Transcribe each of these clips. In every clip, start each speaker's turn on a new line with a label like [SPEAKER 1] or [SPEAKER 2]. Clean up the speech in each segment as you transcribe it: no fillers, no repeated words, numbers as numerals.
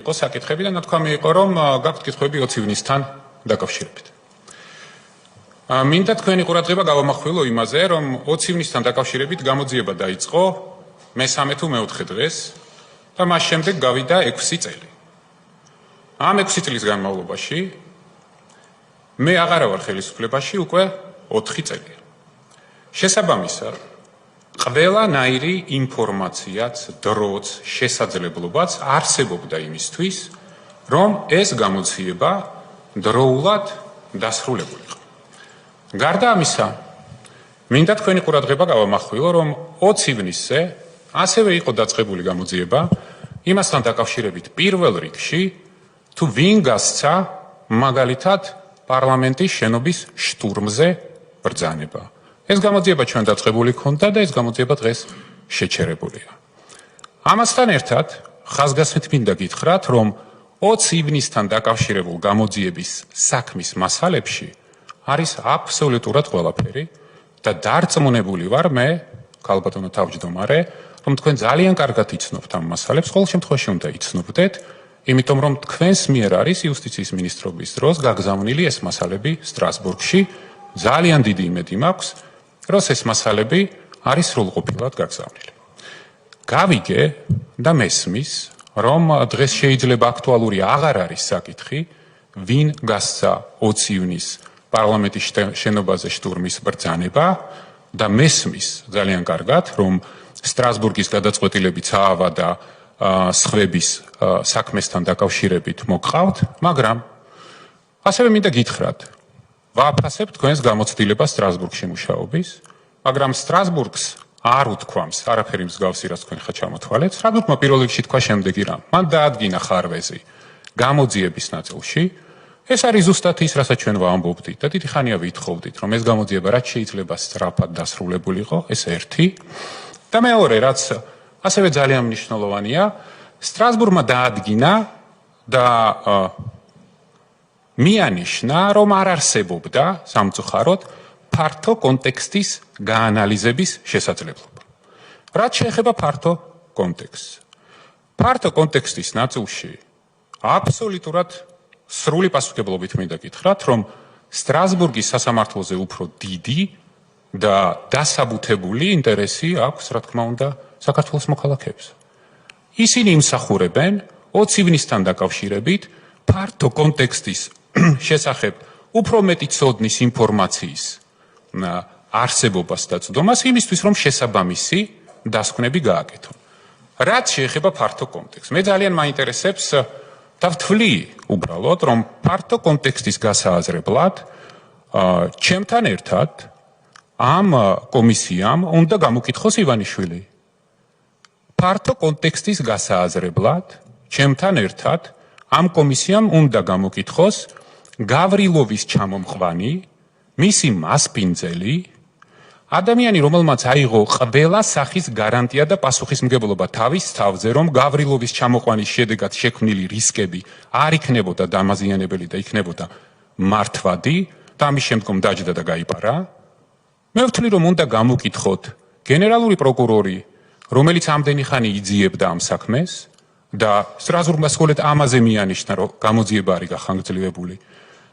[SPEAKER 1] იყო საკითხები და ნათქვამი იყო, რომ გაქვთ კითხვები 20 ივნისთან დაკავშირებით. მინდა თქვენი ყურადღება გავამახვილო იმაზე, რომ 20 ივნისთან დაკავშირებით გამოძიება დაიწყო მე-3 თუ მე-4 დღეს და მას შემდეგ გავიდა 6 წელი. ამ 6 წლის განმავლობაში მე აღარა ვარ ხელისუფლებაში უკვე 4 წელი. შესაბამისად, ყველანაირი ინფორმაციაც, დროც, შესაძლებლობაც არსებობდა იმისთვის, რომ ეს გამოძიება დროულად დასრულებულიყო. გარდა ამისა, მინდა თქვენი ყურადღება გავამახვილო, რომ 20 ივნისზე ასევე იყო დაწყებული გამოძიება იმასთან დაკავშირებით პირველ რიგში, თუ ვინ გასცა მაგალითად პარლამენტის შენობის შტურმზე ბრძანება. ეს გამოძიება ჩვენ დაწყებული ქონდა და ეს გამოძიება დღეს შეჩერებულია. ამასთან ერთად, ხაზგასმით მინდა გითხრათ, რომ 20 ივნისთან დაკავშირებულ გამოძიების საქმის მასალებში არის აბსოლუტურად ყველაფერი და დარწმუნებული ვარ მე, ქალბატონო თავმჯდომარე, რომ თქვენ ძალიან კარგად იცნობთ ამ მასალებს, ყოველ შემთხვევაში უნდა იცნობდეთ, იმიტომ რომ თქვენს მიერ არის იუსტიციის მინისტრობის დროს გაგზავნილი ეს მასალები სტრასბურგში, ძალიან დიდი იმედი მაქვს, რომ ეს მასალები არის სრულყოფილად გაგზავნილი. გავიგე და მესმის, რომ დღეს შეიძლება აქტუალური აღარ არის საკითხი, ვინ გასცა 20 ივნისს პარლამენტის შენობაზე შტურმის ბრძანება და მესმის ძალიან კარგად, რომ სტრასბურგის გადაწყვეტილებით აავა და სხვების საქმესთან დაკავშირებით მოგყავთ, მაგრამ ასევე მინდა გითხრათ, ვაფასებ თქვენს გამოცდილებას სტრასბურგში მუშაობის, მაგრამ სტრასბურგს არ უთქვამს არაფერი მსგავსი, რაც თქვენ ხა ჩამოთვალეთ. სტრასბურგმა პირველ რიგში თქვა შემდეგი რამ. მან დაადგინა ხარვეზი გამოძიების ნაწილში. ეს არის ზუსტად ის, რასაც ჩვენ ვამბობდით და დიდი ხანია ვითხოვდით, რომ ეს გამოძიება რაც შეიძლება სწრაფად დასრულებულიყო, ეს ერთი. და მეორე, რაც ასევე ძალიან მნიშვნელოვანია, სტრასბურგმა დაადგინა და მიანიშნა, რომ არ არსებობდა სამწუხაროდ ფართო კონტექსტის გაანალიზების შესაძლებლობა. რაც შეეხება ფართო კონტექსტს. ფართო კონტექსტის ნაწილში აბსოლუტურად სრული პასუხისმგებლობით მინდა გითხრათ, რომ სტრასბურგის სასამართლოზე უფრო დიდი და დასაბუთებული ინტერესი აქვს, რა თქმა უნდა, საქართველოს მოქალაქეებს. ისინი იმსახურებენ 20 ივნისთან დაკავშირებით ფართო კონტექსტის შესახებ უფრო მეტი ცოდნის ინფორმაციის არსებობას და წვდომას იმისთვის, რომ შესაბამისი დასკვნები გააკეთონ. რაც შეეხება ფართო კონტექსტს, მე ძალიან მაინტერესებს და ვთვლი უბრალოდ, რომ ფართო კონტექსტის გასააზრებლად ჩემთან ერთად ამ კომისიამ უნდა გამოკითხოს ივანიშვილი. ფართო კონტექსტის გასააზრებლად ჩემთან ერთად ამ კომისიამ უნდა გამოკითხოს გავრილოვის ჩამომყვანი, მისი მასპინძელი, ადამიანი, რომელმაც აიღო ყველა სახის გარანტია და პასუხისმგებლობა თავის თავზე, რომ გავრილოვის ჩამოყვანის შედეგად შექმნილი რისკები არ იქნებოდა დამაზიანებელი და იქნებოდა მართვადი და ამის შემდგომ დაჯდა და გაიპარა. მე ვთვლი, რომ უნდა გამოკითხოთ გენერალური პროკურორი, რომელიც ამდენი ხანი იძიებდა ამ საქმეს და სტრასბურგმა სულ ამაზე მიანიშნა, რომ გამოძიება არის გახანგრძლივებული.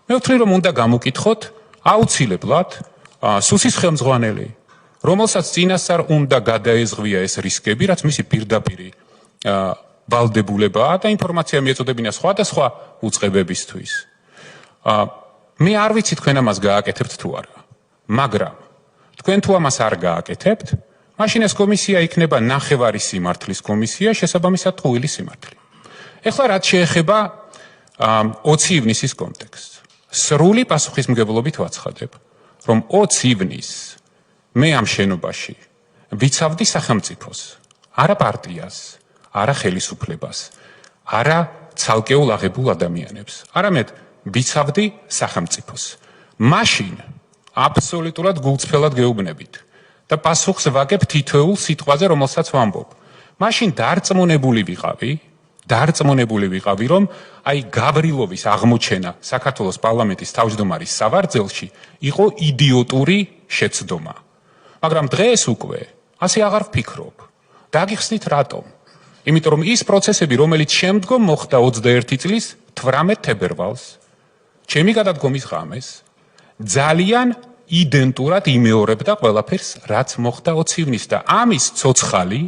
[SPEAKER 1] მე ვთვლი, რომ უნდა გამოკითხოთ აუცილებლად სუსის ხელმძღვანელი, რომელსაც წინასწარ უნდა გადაეზღვია ეს რისკები, რაც მისი პირდაპირი ვალდებულებაა და ინფორმაცია მიეწოდებინა სხვადასხვა უწყებებისთვის. მე არ ვიცი თქვენ ამას გააკეთებთ თუ არა, მაგრამ თქვენ თუ ამას არ გააკეთებთ, მაშინ ეს კომისია იქნება ნახევარი სიმართლის კომისია, შესაბამისად ტყუილი სიმართლე. ეხლა რაც შეეხება 20 ივნისის კონტექსტს, სრული პასუხისმგებლობით ვაცხადებ, რომ 20 ივნისს მე ამ შენობაში ვიცავდი სახელმწიფოს, არა პარტიას, არა ხელისუფლებას, არა ცალკეულ აღებულ ადამიანებს, არამედ ვიცავდი სახელმწიფოს. მაშინ აბსოლუტურად გულწრფელად გეუბნებით და პასუხს ვაგებ თითოეულ სიტყვაზე, რომელსაც ვამბობ. მაშინ დარწმუნებული ვიყავი, რომ აი გავრილოვის აღმოჩენა საქართველოს პარლამენტის თავმჯდომარის სავარძელში იყო იდიოტური შეცდომა. მაგრამ დღეს უკვე ასე აღარ ვფიქრობ. დაგიხსნით რატომ? იმიტომ რომ ის პროცესები, რომელიც შემდგომ მოხდა 21 წლის 18 თებერვალს, ჩემი გადადგომის ღამეს, ძალიან იდენტურად იმეორებდა ყველაფერს, რაც მოხდა 20 ივნის და ამის ცოცხალი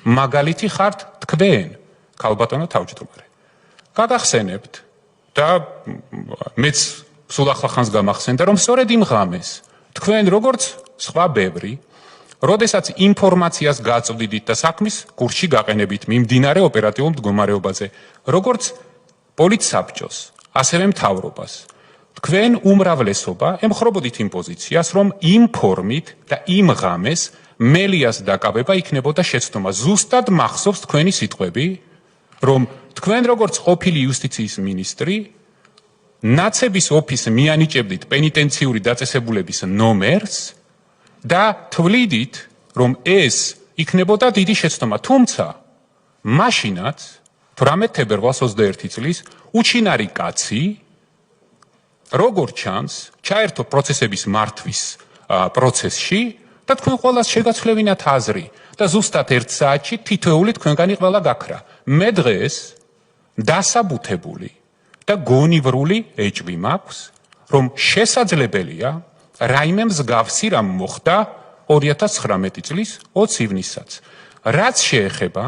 [SPEAKER 1] მაგალითი ხართ თქვენ, ქალბატონო თავმჯდომარე. გაგახსენებთ და მეც სულ ახლახანს გამახსენდა, რომ სწორედ იმ ღამეს თქვენ როგორც სხვა ბევრი, როდესაც ინფორმაციას გაწვდიდით და საქმის კურსში გაყენებით მიმდინარე ოპერატიულ მდგომარეობაზე, როგორც პოლიცსაბჭოს, ასევე მთავრობას, თქვენ უმრავლესობა ემხრობოდით იმ პოზიციას, რომ იმ ფორმით და იმ ღამეს მელიას დაკავება იქნებოდა შეცდომა. ზუსტად მახსოვს თქვენი სიტყვები, რომ თქვენ როგორც ყოფილი იუსტიციის მინისტრი ნაცების ოფისს მიანიჭებდით პენიტენციური დაწესებულების ნომერს და თვლიდით, რომ ეს იქნებოდა დიდი შეცდომა. თუმცა მაშინაც 18 თებერვალს 21 წლის უჩინარი კაცი, როგორც ჩანს, ჩაერთო პროცესების მართვის პროცესში და თქვენ ყველას შეგაცვლევინათ აზრი და ზუსტად 1 საათში თითოეული თქვენგანი ყველა გაქრა. მე დღეს დასაბუთებული და გონივრული ეჭვი მაქვს, რომ შესაძლებელია რაიმე მსგავსი რამ მოხდა 2019 წლის 20 ივნისსაც. რაც შეეხება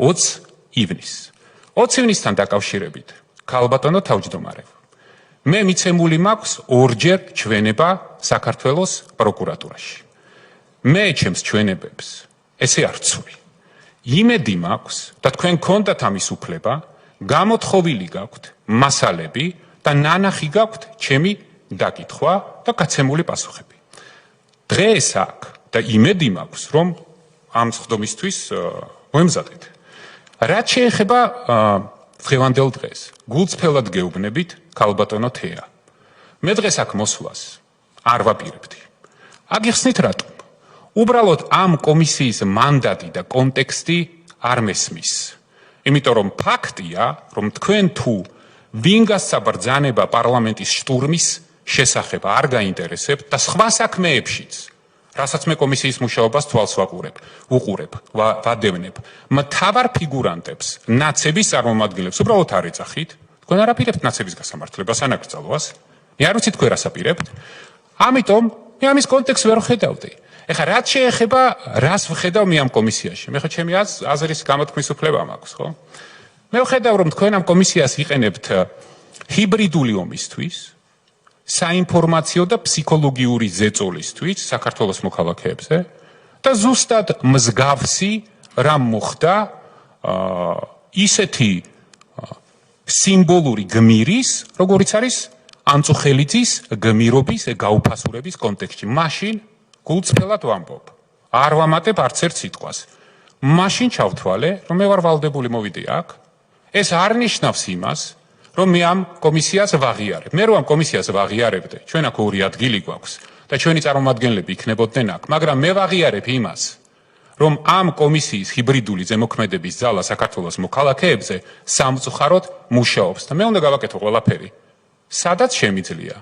[SPEAKER 1] 20 ივნისს. 20 ივნისთან დაკავშირებით, ქალბატონო თავმჯდომარე, მე მიცემული მაქვს ორჯერ ჩვენება საქართველოს პროკურატურაში. მე ჩემს ჩვენებებს ესე არ ვცვი. იმედი მაქვს და თქვენ გქონდათ ამის უფლება, გამოთხოვილი გაქვთ მასალები და ნანახი გაქვთ ჩემი დაკითხვა და გაცემული პასუხები. დღეს აქ და იმედი მაქვს, რომ ამ სხდომისთვის მოემზადეთ. რაც შეეხება დღევანდელ დღეს, გულწრფელად გეუბნებით, ქალბატონო თეა. მე დღეს აქ მოსვლას არ ვაპირებდი. აგიხსნით რატომ? უბრალოდ ამ კომისიის მანდატი და კონტექსტი არ მესმის. იმიტომ რომ ფაქტია, რომ თქვენ თუ ვინგასცა ბრძანება პარლამენტის შტურმის შესახებ არ გაინტერესებთ და სხვა საქმეებშიც, რასაც მე კომისიის მუშაობას თვალს ვუყურებ, ვადევნებ, მთავარ ფიგურანტებს, ნაცების წარმომადგენლებს უბრალოდ არ ეძახით, თქვენ არ აპირებთ ნაცების გასამართლებას, ანაკრძალვას. მე არ ვიცი თქვენ რას აპირებთ. ამიტომ მე ამის კონტექსტს ვერ ხედავდი. ეხლა რაც შეეხება, რას ვხედავ მე ამ კომისიაში? მე ხო ჩემი აზრის გამოთქმის უფლება მაქვს, ხო? მე ვხედავ, რომ თქვენ ამ კომისიას იყენებთ ჰიბრიდული ომისთვის, საინფორმაციო და ფსიქოლოგიური ზეწოლისთვის საქართველოს მოქალაქეებზე და ზუსტად მსგავსი რამ მოხდა ისეთი სიმბოლური გმირის, როგორიც არის ანწუხელიძის გმირობის გაუფასურების კონტექსტში. მაშინ გულწრფელად ვამბობ, არ ვამატებ არც ერთ სიტყვას. მაშინ ჩავთვალე, რომ მე ვარ ვალდებული მოვიდე აქ. ეს არ ნიშნავს იმას, რომ მე ამ კომისიას ვაღიარებ. მე რომ ამ კომისიას ვაღიარებდე, ჩვენ აქ ორი ადგილი გვაქვს და ჩვენი წარმომადგენლები იქნებოდნენ აქ, მაგრამ მე ვაღიარებ იმას, რომ ამ კომისიის ჰიბრიდული ზემოქმედების ძალა საქართველოს მოქალაქეებზე სამწუხაროდ მუშაობს და მე უნდა გავაკეთო ყველაფერი. სადაც შემიძლია